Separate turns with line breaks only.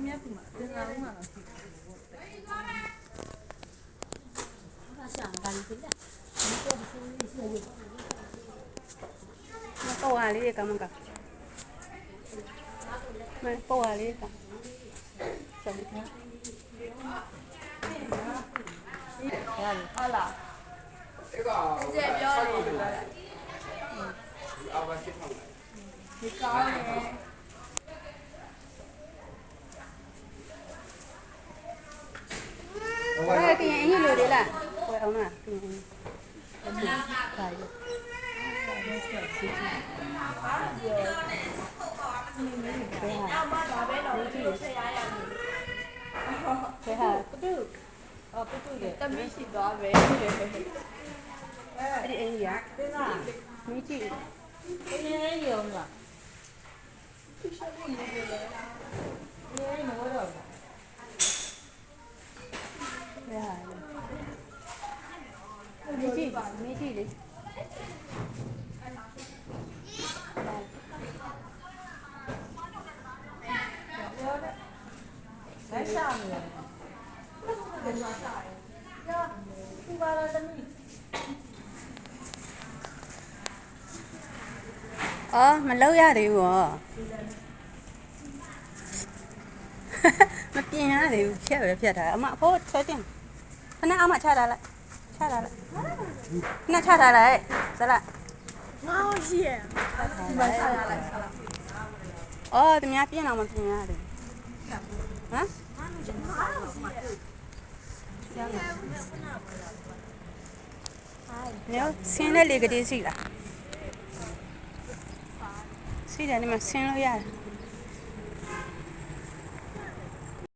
မြတ်ကမှာတင်လာဦးမှာလားဘာရှာဘာလို့ပြလဲမပေါ်ပါလေကမကမပေါ်ပါလေကဆက်ပြီးဟုတ်လားကျေပြောတယ်အော်ဘာရှိထောင်းဒီကောင်းတယ်အဲ့ဒီအင်းလိုလေးလားဟိုအောင်လားဒီအင်းခိုင်ဘာပဲတော့ဒီဆရာရတယ်ဆရာတူအော်ပတူရဲ့တမီးရှိသွားပဲအဲ့ဒီအင်းရတင်းလားမီးကြည့်အင်းရုံလားရှိရှိလေးလေးလေးမဟုတ်တော့မေးကြည့်မေးကြည့်လေလက်ရှာနေတယ်လက်ရှာတယ်ကြာဒီပါလာသမီးအော်မလောက်ရသေးဘူးဟောမပြင်ရသေးဘူးဖြတ်ပဲဖြတ်တာအမအဖိုးဆွဲတင်ခဏအမချထားလိုက်ချထားလိုက်ခဏချထားလိုက်ဇလာငါ့ရှိရဒီမှာချထားလိုက်အော်သူများပြင်အောင်မပြင်ရသေးဟမ်ညဆင်းတဲ့လေကလေးစီလားစီတယ်ဒီမှာဆင်းလို့ရတယ်